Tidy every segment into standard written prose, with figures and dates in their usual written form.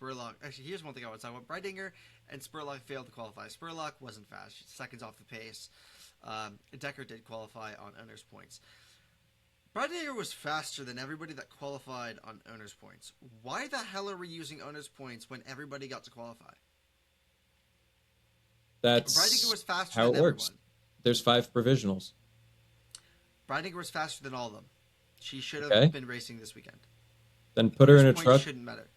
Spurlock. Actually, here's one thing I want to talk about. Breidinger and Spurlock failed to qualify. Spurlock wasn't fast. Seconds off the pace. Decker did qualify on owner's points. Breidinger was faster than everybody that qualified on owner's points. Why the hell are we using owner's points when everybody got to qualify? That's Breidinger was faster how than it works. everyone. There's 5 provisionals. Breidinger was faster than all of them. She should have been racing this weekend. Then put her in a truck. Shouldn't matter.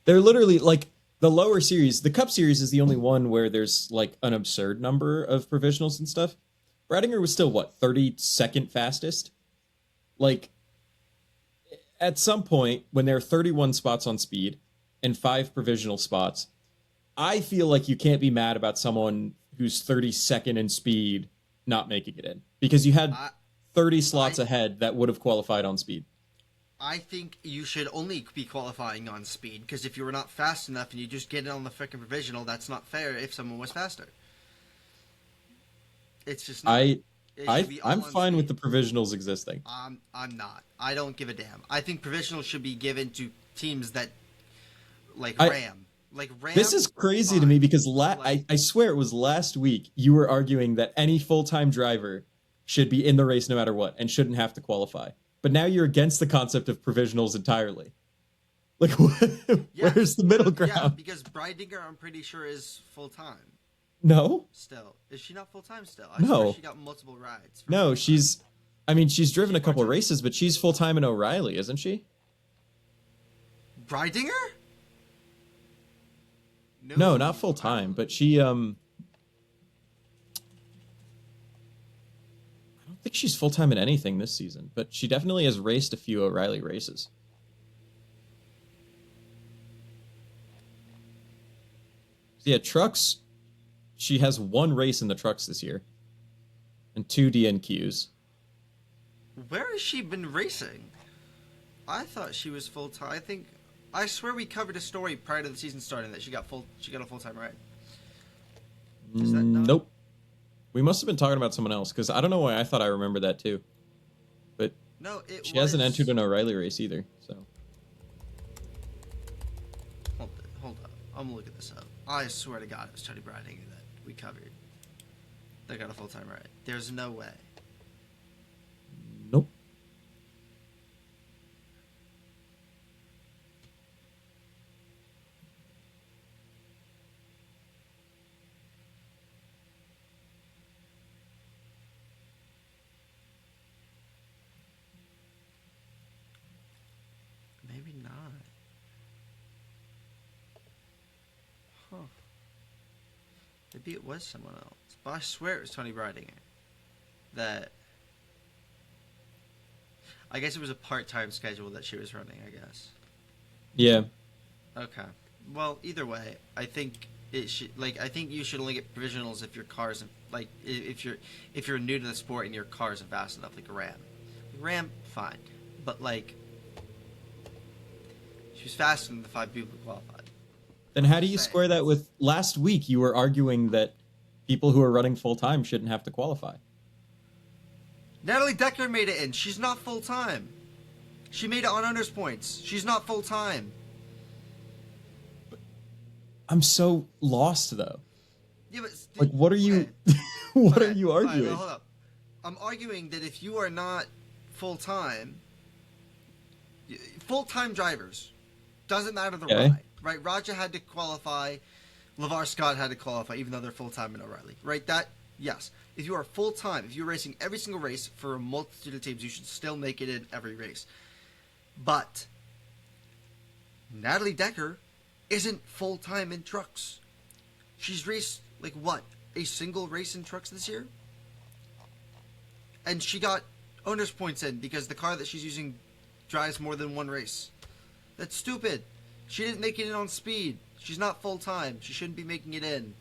They're literally like the lower series. The Cup Series is the only one where there's like an absurd number of provisionals and stuff. Breidinger was still, what, 32nd fastest? Like, at some point, when there are 31 spots on speed and 5 provisional spots, I feel like you can't be mad about someone who's 32nd in speed not making it in. Because you had 30 slots ahead that would have qualified on speed. I think you should only be qualifying on speed, because if you were not fast enough and you just get it on the freaking provisional, that's not fair if someone was faster. It's just not. I'm fine with the provisionals existing. I'm not. I don't give a damn. I think provisionals should be given to teams that, like Ram. Like Ram. This is crazy to me because I swear it was last week you were arguing that any full-time driver should be in the race no matter what and shouldn't have to qualify. But now you're against the concept of provisionals entirely. Like, where's the middle ground? Yeah, because Breidinger, I'm pretty sure, is full-time. No. Still. Is she not full-time still? I swear she got multiple rides. No, she's driven a couple races, but she's full-time in O'Reilly, isn't she? Breidinger? No, not full-time, but she, I don't think she's full-time in anything this season, but she definitely has raced a few O'Reilly races. So yeah, trucks, she has 1 race in the trucks this year and 2 DNQs. Where has she been racing? I thought she was full-time. I swear we covered a story prior to the season starting that she got a full-time ride. Is that not? Nope. We must have been talking about someone else, because I don't know why I thought I remembered that too. But no, she hasn't entered an O'Reilly race either, so. Hold up. I'm gonna look at this up. I swear to God it was Tony Breidinger that we covered. That got a full-time ride. There's no way. Nope. Maybe not. Huh. Maybe it was someone else. But I swear it was Tony Breidinger. That... I guess it was a part-time schedule that she was running, I guess. Yeah. Okay. Well, either way, I think it should, I think you should only get provisionals if your car isn't, if you're new to the sport and your car isn't fast enough, like a Ram. Ram, fine. But, she was faster than the 5 people who qualified. Then how do you square that with last week you were arguing that people who are running full-time shouldn't have to qualify? Natalie Decker made it in. She's not full-time. She made it on owner's points. She's not full-time. I'm so lost, though. Yeah, but... what are you... what are you arguing? Right, hold up. I'm arguing that if you are not full-time... Full-time drivers. Doesn't matter the ride. Right? Raja had to qualify. LeVar Scott had to qualify, even though they're full-time in O'Reilly. Right? That... Yes. If you are full-time, if you're racing every single race for a multitude of teams, you should still make it in every race. But Natalie Decker isn't full-time in trucks. She's raced, a single race in trucks this year? And she got owner's points in because the car that she's using drives more than 1 race. That's stupid. She didn't make it in on speed. She's not full-time. She shouldn't be making it in.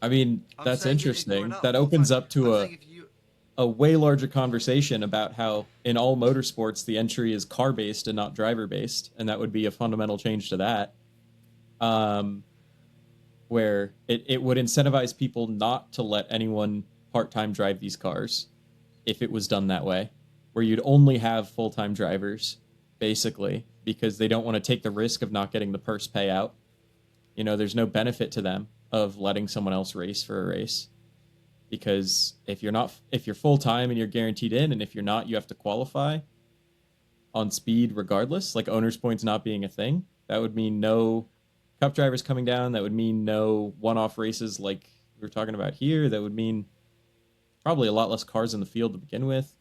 I mean, that's interesting. That opens up to a way larger conversation about how in all motorsports the entry is car-based and not driver-based, and that would be a fundamental change to that, where it would incentivize people not to let anyone part-time drive these cars if it was done that way, where you'd only have full-time drivers, basically, because they don't want to take the risk of not getting the purse payout. You know, there's no benefit to them of letting someone else race for a race. Because if you're full-time and you're guaranteed in, and if you're not, you have to qualify on speed regardless, like owner's points not being a thing. That would mean no Cup drivers coming down. That would mean no one-off races like we were talking about here. That would mean probably a lot less cars in the field to begin with.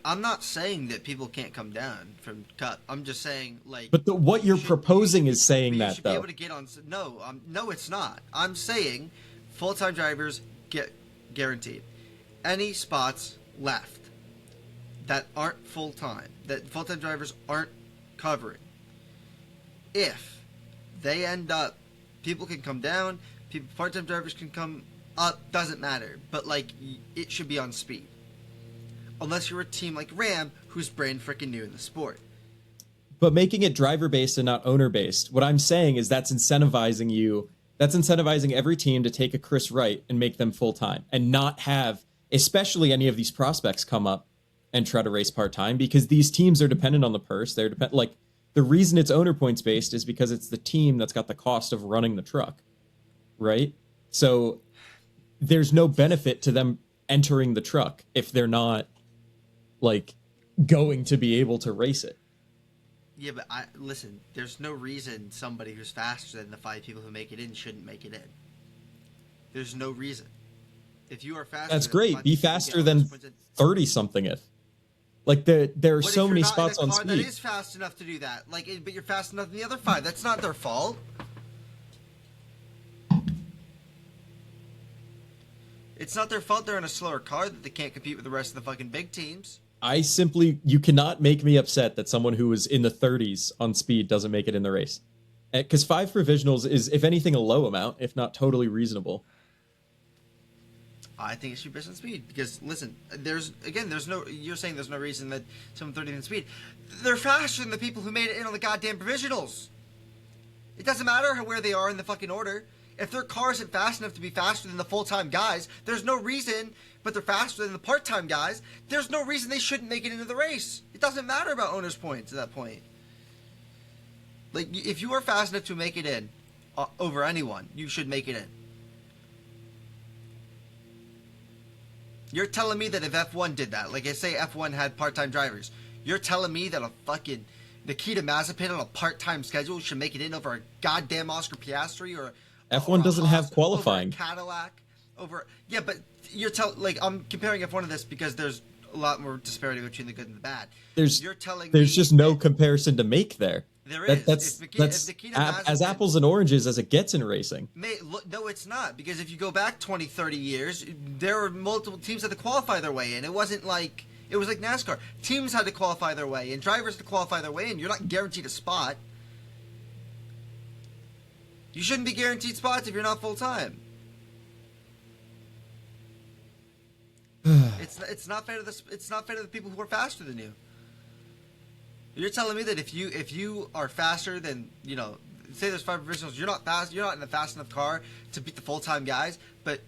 I'm not saying that people can't come down from Cup. I'm just saying, like... But what you're proposing is saying that, you should be able to get on... No, it's not. I'm saying full-time drivers get guaranteed. Any spots left that aren't full-time, that full-time drivers aren't covering, if they end up... People can come down, part-time drivers can come up, doesn't matter. But, like, it should be on speed. Unless you're a team like Ram, who's brand freaking new in the sport. But making it driver-based and not owner-based, what I'm saying is that's incentivizing you. That's incentivizing every team to take a Chris Wright and make them full-time. And not have, especially any of these prospects, come up and try to race part-time. Because these teams are dependent on the purse. They're like, the reason it's owner points-based is because it's the team that's got the cost of running the truck. Right? So there's no benefit to them entering the truck if they're not like going to be able to race it. Yeah, but listen, there's no reason somebody who's faster than the 5 people who make it in shouldn't make it in. There's no reason. If you are faster, that's great. Be faster than 30-something. Like there are so many spots on speed. That is fast enough to do that. Like, but you're fast enough than the other 5. That's not their fault. It's not their fault they're in a slower car that they can't compete with the rest of the fucking big teams. You cannot make me upset that someone who was in the 30s on speed doesn't make it in the race. Because 5 provisionals is, if anything, a low amount, if not totally reasonable. I think it should be based on speed. Because, listen, you're saying there's no reason that someone 30th in speed. They're faster than the people who made it in on the goddamn provisionals. It doesn't matter where they are in the fucking order. If their car isn't fast enough to be faster than the full-time guys, there's no reason, but they're faster than the part-time guys, there's no reason they shouldn't make it into the race. It doesn't matter about owner's points at that point. Like, if you are fast enough to make it in over anyone, you should make it in. You're telling me that if F1 did that, like I say F1 had part-time drivers, you're telling me that a fucking Nikita Mazepin on a part-time schedule should make it in over a goddamn Oscar Piastri or... F1 doesn't have qualifying. Over Cadillac, yeah, but I'm comparing F1 to this because there's a lot more disparity between the good and the bad. There's just no comparison to make there. There is. That's as apples and oranges as it gets in racing. No, it's not, because if you go back 20, 30 years, there were multiple teams that had to qualify their way in. It wasn't like it was like NASCAR. Teams had to qualify their way in, drivers had to qualify their way in. You're not guaranteed a spot. You shouldn't be guaranteed spots if you're not full time. It's not fair to the people who are faster than you. You're telling me that if you are faster than, you know, say there's 5 provisionals, you're not in a fast enough car to beat the full time guys, but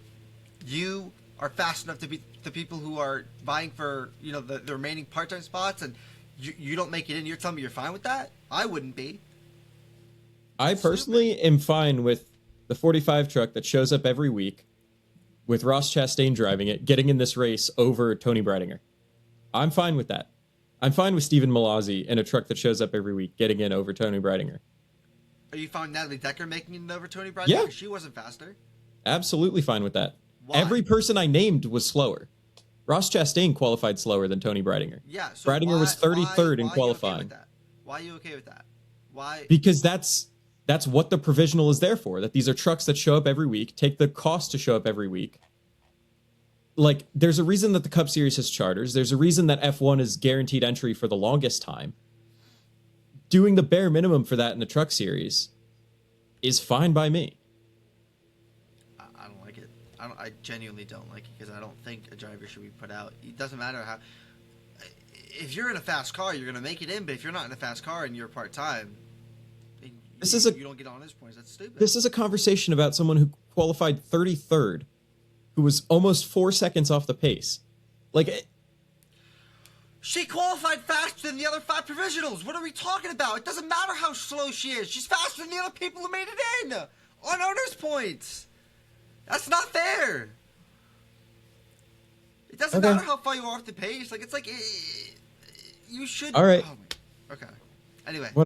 you are fast enough to beat the people who are vying for, you know, the remaining part time spots, and you don't make it in. You're telling me you're fine with that? I wouldn't be. I personally am fine with the 45 truck that shows up every week with Ross Chastain driving it, getting in this race over Tony Breidinger. I'm fine with that. I'm fine with Stephen Malazzi in a truck that shows up every week, getting in over Tony Breidinger. Are you fine with Natalie Decker making it over Tony Breidinger? Yeah. She wasn't faster. Absolutely fine with that. Why? Every person I named was slower. Ross Chastain qualified slower than Tony Breidinger. Yeah. So Breidinger was 33rd in qualifying. Why are you okay with that? Why? Because that's what the provisional is there for. That these are trucks that show up every week, take the cost to show up every week. Like, there's a reason that the Cup Series has charters. There's a reason that F1 is guaranteed entry for the longest time. Doing the bare minimum for that in the Truck Series is fine by me. I don't like it. I genuinely don't like it, because I don't think a driver should be put out. It doesn't matter how... If you're in a fast car, you're going to make it in, but if you're not in a fast car and you're part-time... You don't get on his points. That's stupid. This is a conversation about someone who qualified 33rd, who was almost 4 seconds off the pace. Like, She qualified faster than the other 5 provisionals. What are we talking about? It doesn't matter how slow she is. She's faster than the other people who made it in on owner's points. That's not fair. It doesn't matter how far you are off the pace. Like, it's like you should. All right. Oh my, okay. Anyway.